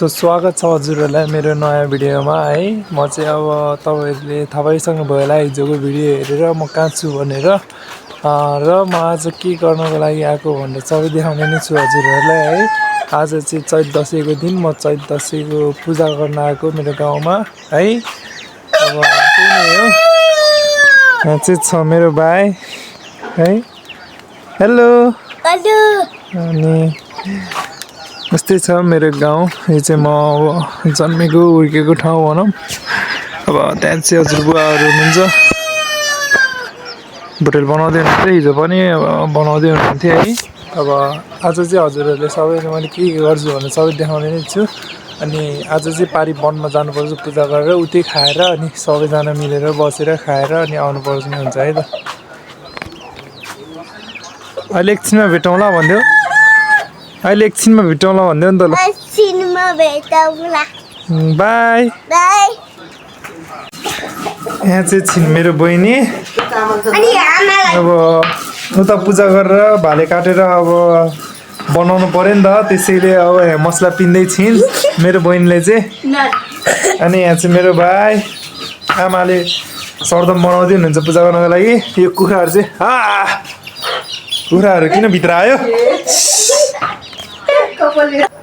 तो स्वागत छ हजुरहरूलाई मेरो नयाँ भिडियोमा है। म चाहिँ अब तपाईहरुले थाहा पाइसक्नु भयो होला हिजोको भिडियो हेरेर म कहाँ छु भनेर र म आज के गर्नको लागि आएको भनेर सबै देखाउने नै छु हजुरहरूलाई है। आज चाहिँ चैत दशैंको दिन म चैत दशैंको पूजा गर्न आएको मेरो गाउँमा है। अब त्यही नै हो। यहाँ चाहिँ छ मेरो भाइ है। हेलो अनि यस्तै छ मेरो गाउँ। यो चाहिँ म जन्मेको हुर्केको ठाउँ भनौँ। अब त्यहाँ चाहिँ हजुर बुवाहरू हुनुहुन्छ। भोटेल बनाउँदै हुनुहुन्थ्यो हिजो पनि बनाउँदै हुनुहुन्थ्यो है। अब आज चाहिँ हजुरहरूले सबैले मैले के गर्छु भनेर सबै देखाउने नै छु। अनि आज चाहिँ पारी वनमा जानुपर्छ पूजा गरेर उतै खाएर अनि सबैजना मिलेर बसेर खाएर अनि आउनुपर्ने हुन्छ है त। अहिले एकछिनमा भेटौँला भन्दियो। अहिले एकछिनमा भेटौँला भन्दियो नि त ल। एकछिनमा भेटौँला। By by. यहाँ चाहिँ छिन् मेरो बहिनी। अब उता पूजा गरेर भाले काटेर अब बनाउनु पर्यो नि त, त्यसैले अब यहाँ मसला पिन्दै छिन् मेरो बहिनीले चाहिँ। अनि यहाँ चाहिँ मेरो भाइ आमाले सरदम बनाउँदै हुनुहुन्छ पूजा गर्नको लागि। यो कुखुराहरू चाहिँ कुखुराहरू किन भित्र आयो?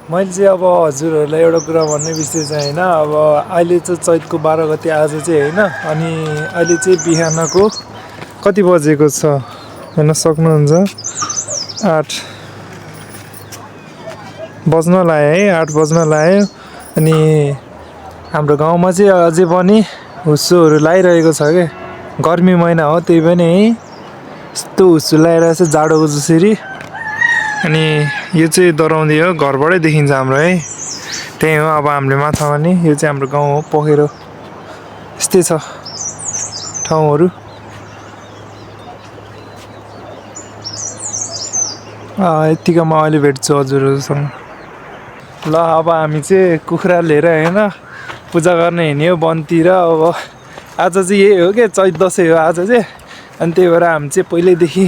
मैले चाहिँ अब हजुरहरूलाई एउटा कुरा भन्ने बिर्सेँ चाहिँ होइन। अब अहिले चाहिँ चैतको 12 गते आज चाहिँ होइन। अनि अहिले चाहिँ बिहानको कति बजेको छ हेर्न सक्नुहुन्छ, 8 बज्न लाग्यो है। 8 बज्न लाग्यो। अनि हाम्रो गाउँमा चाहिँ अझै पनि हुस्सोहरू लगाइरहेको छ क्या। गर्मी महिना हो त्यही पनि है। यस्तो हुस्सो लगाइरहेको छ जाडोको जसरी। अनि यो चाहिँ दराउँदी हो, घरबाटै देखिन्छ हाम्रो है। त्यही हो अब हामीले माथामा नि यो चाहिँ हाम्रो गाउँ हो, पोखेरो यस्तै छ ठाउँहरू। यतिकोमा अहिले भेट्छु हजुरहरूसँग। ल अब हामी चाहिँ कुखुरा लिएर होइन पूजा गर्न हिँड्यो वनतिर। अब आज चाहिँ यही हो क्या, चैत दशैं हो आज चाहिँ। अनि त्यही भएर हामी चाहिँ पहिल्यैदेखि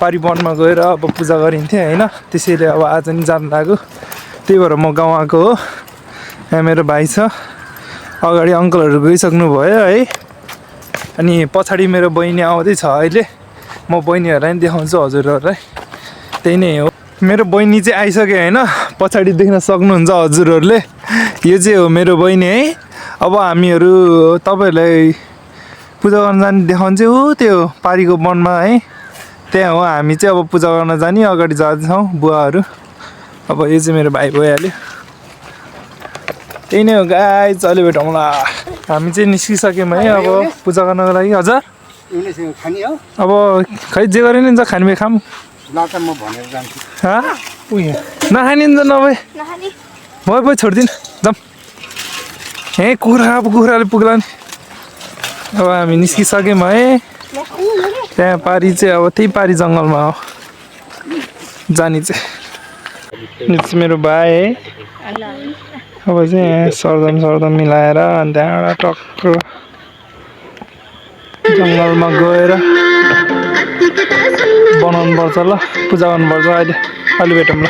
पारी वनमा गएर अब पूजा गरिन्थ्यो होइन। त्यसैले अब आज नि जानु लाग्यो। त्यही भएर म गाउँ आएको हो। यहाँ मेरो भाइ छ, अगाडि अङ्कलहरू गइसक्नु भयो है। अनि पछाडि मेरो बहिनी आउँदैछ अहिले। म बहिनीहरूलाई नि देखाउँछु हजुरहरूलाई। त्यही नै हो। मेरो बहिनी चाहिँ आइसक्यो होइन, पछाडि देख्न सक्नुहुन्छ हजुरहरूले। यो चाहिँ हो मेरो बहिनी है। अब हामीहरू तपाईँहरूलाई पूजा गर्न जाने देखाउँछु त्यो पारीको वनमा है। त्यहाँ हो हामी चाहिँ अब पूजा गर्न जाने अगाडि जाँदैछौँ बुवाहरू। अब यो चाहिँ मेरो भाइ भइहाल्यो। त्यही नै हो गाई, चले भेटौँला। हामी चाहिँ निस्किसक्यौँ है अब पूजा गर्नको लागि। हजुर अब खै जे गरे नि हुन्छ, खाने खाऊँ। नखाने नि त नभए म छोडिदिनु जाऊँ। ए कुखुराले पुग्ला नि। अब हामी निस्किसक्यौँ है। त्यहाँ पारी चाहिँ अब त्यही पारी जङ्गलमा हो जाने चाहिँ। यो चाहिँ मेरो भाइ है। अब चाहिँ यहाँ सरदम मिलाएर अनि त्यहाँबाट टक्क जङ्गलमा गएर बनाउनु पर्छ ल, पूजा गर्नुपर्छ। अहिले भेटौँ ल।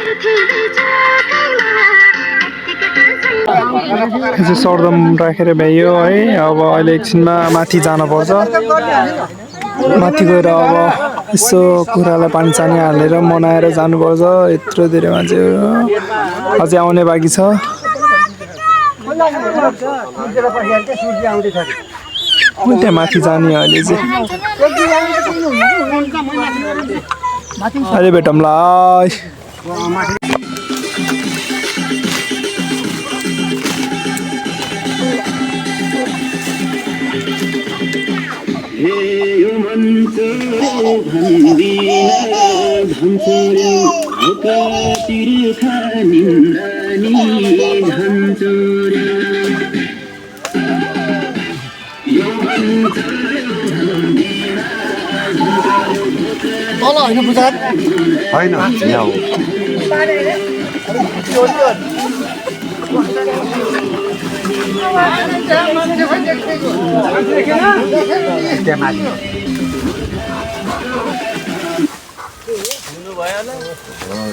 यो चाहिँ सरदम राखेर भ्याइयो है। अब अहिले एकछिनमा माथि जानुपर्छ। माथि गएर अब यसो कुखुरालाई पानी सानी हालेर मनाएर जानुपर्छ। यत्रो धेरै मान्छेहरू अझै आउने बाँकी छ। त्यहाँ माथि जाने अहिले चाहिँ। अहिले भेटौँ ल। होइन यहाँ हो।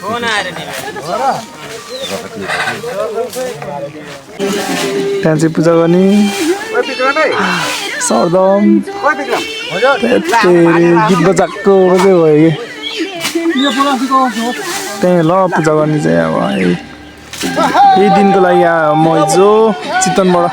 फोन आएर नि त्यहाँ चाहिँ पूजा गर्ने सरदम गीत बजाएको चाहिँ भयो कि त्यहीँ ल पूजा गर्ने चाहिँ अब यही दिनको लागि म हिजो चितवनबाट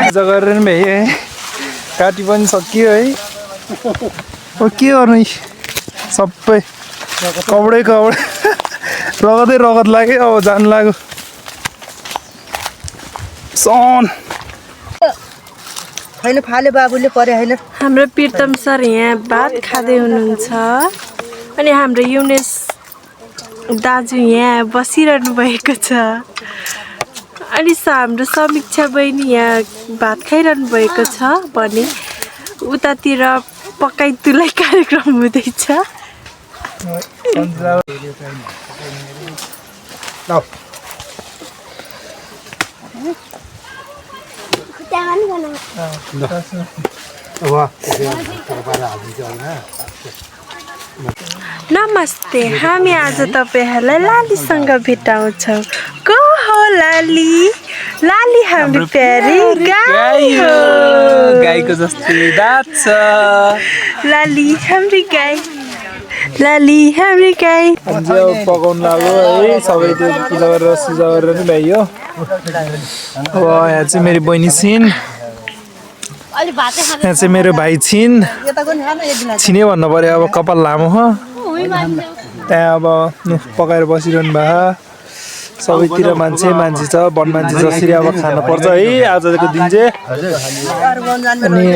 पूजा गरेर भ्याइ है काटी पनि सकियो है के गर्नु सबै कपडै रगतै रगत लाग्यो अब जानु लाग्यो सन हैन फाले बाबुले परे हैन हाम्रो प्रीतम सर यहाँ भात खाँदै हुनुहुन्छ अनि हाम्रो युनेस दाजु यहाँ बसिरहनु भएको छ अनि हाम्रो समीक्षा बहिनी यहाँ भात खाइरहनु भएको छ भने उतातिर पकाइ तुलाइ कार्यक्रम हुँदैछ नमस्ते हामी आज तपाईहरुलाई लालीसँग भेटाउँछौँ को हो लाली लाली हाम्रो प्यारी गाई हो गाईको जस्तै दाँत छ लाली हाम्रो गाई लाली हाम्रो गाई पकाउनु लाग्यो है सबै त्यो पूजा गरेर सुजा गरेर नि भ्याइयो अब यहाँ चाहिँ मेरो बहिनी छिन् यहाँ चाहिँ मेरो भाइ छिन् छिने भन्नु पर्यो अब कपाल लामो हो त्यहाँ अब पकाएर बसिरहनु भएको सबैतिर मान्छे छ वन मान्छे जसरी अब खानु पर्छ है आजको दिन चाहिँ अनि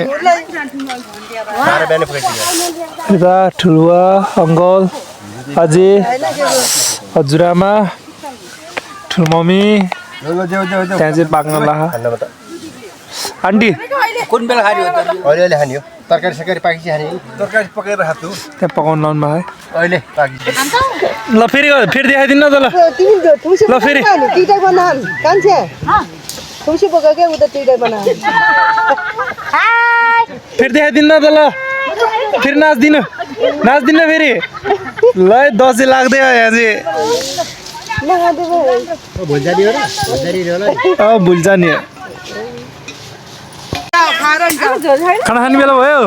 यता ठुलुवा अङ्कल अझै हजुरआमा ठुलमम्मी त्यहाँ चाहिँ पाक्न लाग्यो आन्टी कुन बेला खाने हो त अहिले खाने हो तरकारी सरकारी पाकी खाने तरकारी पकाएर खाछु त्यहाँ पकाउनु लाउनु भयो है अहिले पाकी ल फेरि देखाइदिनु न त ल ल फेरि टिटा बनान कान्छे खुसी बोका के उता टिटा बनान फेरि देखाइदिनु न त ल फेरि नाच्दिनु फेरि ल दसैँ लाग्दै हो यहाँ चाहिँ भुल्जानी हो र भुल्जानी हो ल भुल्जानी खाना खाने बेला भयो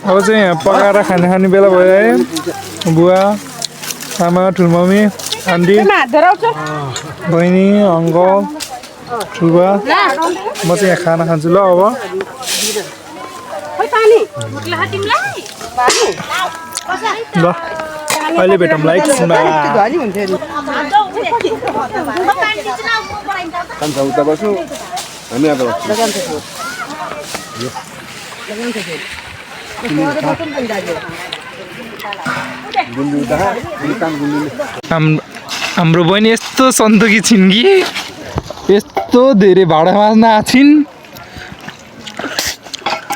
अब चाहिँ यहाँ पकाएर खाने बेला भयो है बुवा आमा ठुलमम्मी आन्टी बहिनी अङ्कल ठुलबुवा म चाहिँ यहाँ खाना खान्छु ल अब ल अहिले भेटौँला एकछिनमा उता बस्नु हामी आता बस्छु हाम्रो बहिनी यस्तो सन्तोकी छिन् कि यस्तो धेरै भाडा माझ्न आएको छिन्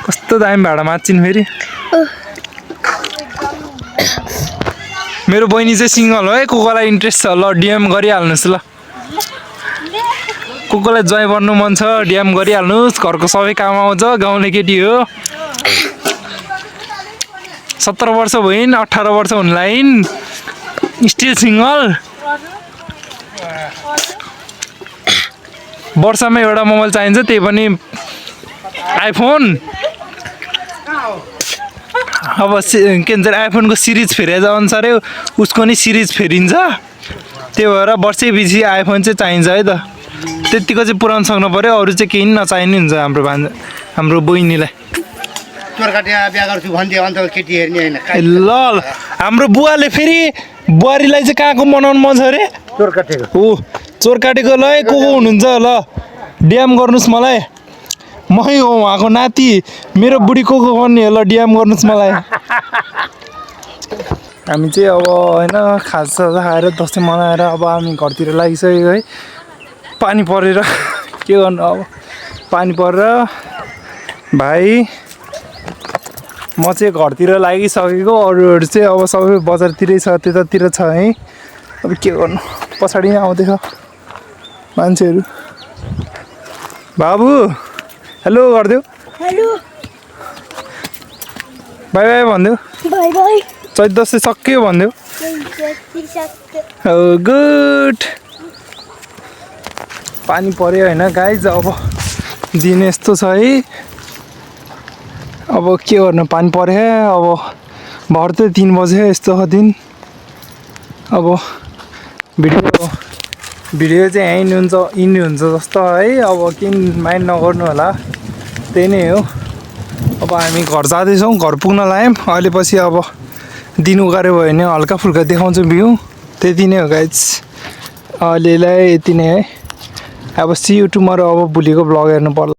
कस्तो दामी भाडा माझ्छिन् फेरि मेरो बहिनी चाहिँ सिङ्गल हो है को कोलाई इन्ट्रेस्ट छ ल डिएम गरिहाल्नुहोस् ल को कोलाई जोइन गर्नु मन छ डिएम गरिहाल्नुहोस् घरको सबै काम आउँछ गाउँले केटी हो 17 वर्ष भइन् 18 वर्ष हुन लागिन् स्टिल सिङ्गल वर्षमा एउटा मोबाइल चाहिन्छ त्यही पनि आइफोन अब के भन्छ आइफोनको सिरिज फेरे अनुसारै उसको नि सिरिज फेरिन्छ त्यही भएर वर्षैपछि आइफोन चाहिँ चाहिन्छ है त त्यतिको चाहिँ पुऱ्याउन सक्नु पर्यो अरू चाहिँ केही नचाहिने हुन्छ हाम्रो बहिनीलाई ल हाम्रो बुवाले फेरि बुहारीलाई चाहिँ कहाँको मनाउनु मन छ अरे चोर काटेको ल को हुनुहुन्छ ल डिएम गर्नुहोस् मलाई मै हो उहाँको नाति मेरो बुढी को भन्ने ल डिएम गर्नुहोस् मलाई हामी चाहिँ अब होइन खाजा खाएर दसैँ मनाएर अब हामी घरतिर लागिसक्यो है पानी परेर के गर्नु अब पानी परेर भाइ म चाहिँ घरतिर लागिसकेको अरूहरू चाहिँ अब सबै बजारतिरै छ त्यतातिर छ है अब के गर्नु पछाडि नै आउँदैछ मान्छेहरू बाबु हेलो गरिदेऊ हेलो बाई बाई भनिदेऊ बाई बाई चैत दसैँ सक्यो भनिदेऊ गुड पानी पर्यो होइन गाइज अब दिन यस्तो छ है अब के गर्नु पानी पर्यो अब भर त 3 बजे यस्तो छ दिन अब भिडियो चाहिँ यहीँ हुन्छ जस्तो है अब किन माइन्ड नगर्नु होला त्यही नै हो अब हामी घर जाँदैछौँ घर पुग्न लाग्यौँ अहिले पछि अब दिन उगारे भयो भने हल्का फुल्का देखाउँछु भ्यू त्यति नै हो गाइज अहिलेलाई यति नै है अब सी यु टुमरो अब भोलिको ब्लग हेर्नु पर्ला